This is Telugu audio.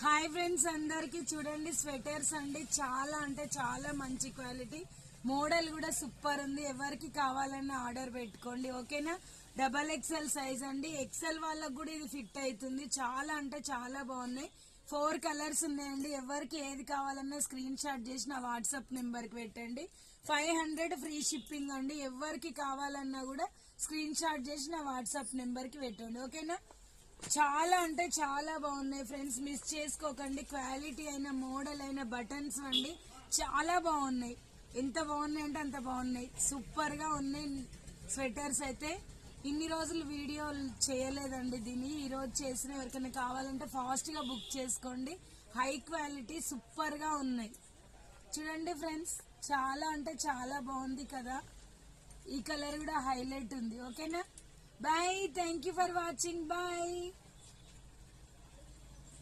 హాయ్ ఫ్రెండ్స్, అందరికి చూడండి స్వెటర్స్ అండి. చాలా అంటే చాలా మంచి క్వాలిటీ, మోడల్ కూడా సూపర్ ఉంది. ఎవరికి కావాలన్నా ఆర్డర్ పెట్టుకోండి, ఓకేనా. XXL సైజ్ అండి. ఎక్సెల్ వాళ్ళకు కూడా ఇది ఫిట్ అవుతుంది. చాలా అంటే చాలా బాగున్నాయి. 4 కలర్స్ ఉన్నాయండి. ఎవరికి ఏది కావాలన్నా స్క్రీన్ షాట్ చేసి నా వాట్సాప్ నెంబర్ కి పెట్టండి. 500 ఫ్రీ షిప్పింగ్ అండి. ఎవరికి కావాలన్నా కూడా స్క్రీన్ షాట్ చేసి నా వాట్సాప్ నెంబర్ కి పెట్టండి, ఓకేనా. చాలా అంటే చాలా బాగున్నాయి ఫ్రెండ్స్, మిస్ చేసుకోకండి. క్వాలిటీ అయిన మోడల్ అయిన బటన్స్ అండి, చాలా బాగున్నాయి. ఎంత బాగున్నాయి అంటే అంత బాగున్నాయి. సూపర్ గా ఉన్నాయి స్వెటర్స్ అయితే. ఇన్ని రోజులు వీడియో చేయలేదండి దీన్ని, ఈ రోజు చేసిన. ఎవరికైనా కావాలంటే ఫాస్ట్ గా బుక్ చేసుకోండి. హై క్వాలిటీ సూపర్ గా ఉన్నాయి. చూడండి ఫ్రెండ్స్, చాలా అంటే చాలా బాగుంది కదా. ఈ కలర్ కూడా హైలైట్ ఉంది, ఓకేనా. Bye. Thank you for watching. Bye.